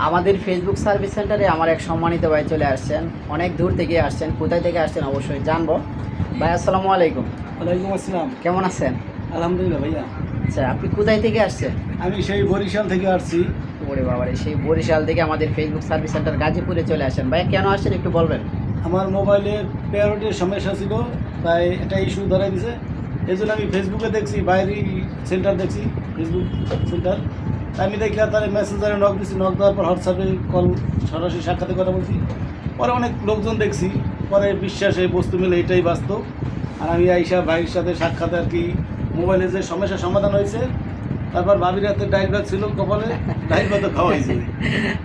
আমাদের Facebook service সেন্টারে আমার এক সম্মানিত ভাই চলে আসছেন, অনেক দূর থেকে আসছেন। কোথায় থেকে আসছেন অবশ্যই জানবো। ভাই আসসালামু আলাইকুম। ওয়ালাইকুম আসসালাম। কেমন আছেন? আলহামদুলিল্লাহ ভাইয়া। আচ্ছা, আপনি কোথায় থেকে আসছেন? আমি সেই বরিশাল থেকে আসছি। ওরে বাবারে, সেই বরিশাল থেকে আমাদের ফেসবুক সার্ভিস সেন্টার গাজীপুরে চলে আসেন। ভাই কেন আসছেন একটু বলবেন? আমার মোবাইলে প্রায়োরিটির সমস্যা ছিল, তাই একটা ইস্যু ধরাই দিছে। এই জন্য আমি ফেসবুকে দেখছি, বাইরে সেন্টার দেখছি, ফেসবুক সেন্টার। আমি দেখি তার মেসেঞ্জারে নক দিচ্ছি, নক দেওয়ার পর হোয়াটসঅ্যাপে কল সরাসরি সাক্ষাতে কথা বলছি। পরে অনেক লোকজন দেখছি, পরে বিশ্বাসে বস্তু মিলে এটাই বাস্তব। আর আমি আইসা ভাইয়ের সাথে সাক্ষাতে আর কি মোবাইলে যে সমস্যার সমাধান হয়েছে, তারপর ভাবির হাতে ডাইল ভাত ছিল কপালে, ডাইল ভাতও খাওয়া হয়েছে।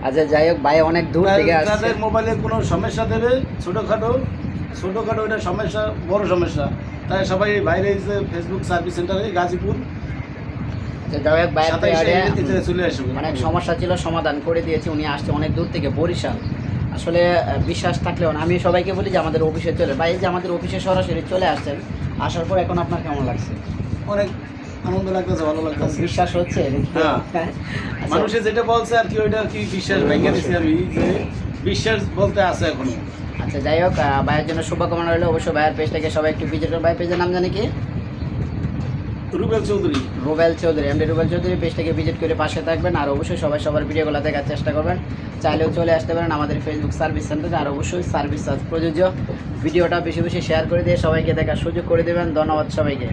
আচ্ছা, যাই হোক, ভাই অনেক দূর থেকে আসছে। যাদের মোবাইলে কোনো সমস্যা দেবে ছোটোখাটো এটা সমস্যা, বড় সমস্যা, তাই সবাই বাইরে এসে ফেসবুক সার্ভিস সেন্টারে গাজীপুর যাই হোক, ভাই চলে আসবে। অনেক সমস্যা ছিল, সমাধান করে দিয়েছি। উনি আসছে অনেক দূর থেকে, বরিশাল। আসলে বিশ্বাস থাকলেও না, আমি সবাইকে বলি যে আমাদের অফিসে চলে, ভাই যে আমাদের অফিসে সরাসরি চলে আসছেন, আসার পর এখন আপনার কেমন লাগছে? অনেক আনন্দ লাগতেছে, ভালো লাগতেছে। বিশ্বাস হচ্ছে? হ্যাঁ, মানুষে যেটা বলছে আর কি, ওইটা আর কি বিশ্বাস ভেঙে দিচ্ছি আমি, যে বিশ্বাস বলতে আছে এখনো। আচ্ছা, যাই হোক, ভাইয়ের জন্য শুভকামনা রইলো। অবশ্যই ভাইয়ের পেজটাকে সবাই একটু ভিজিট করুন। ভাইয়ের পেজের নাম জানি কি? রুবেল চৌধুরী। রুবেল চৌধুরী, এমডি রুবেল চৌধুরী। পেজটাকে ভিজিট করে পাশে থাকবেন। আর অবশ্যই সবাই সবার ভিডিওগুলো দেখার চেষ্টা করবেন। চাইলেও চলে আসতে পারেন আমাদের ফেসবুক সার্ভিস সেন্টারে। আর অবশ্যই সার্ভিস চার্জ প্রযোজ্য। ভিডিওটা বেশি বেশি শেয়ার করে দিয়ে সবাইকে দেখার সুযোগ করে দেবেন। ধন্যবাদ সবাইকে।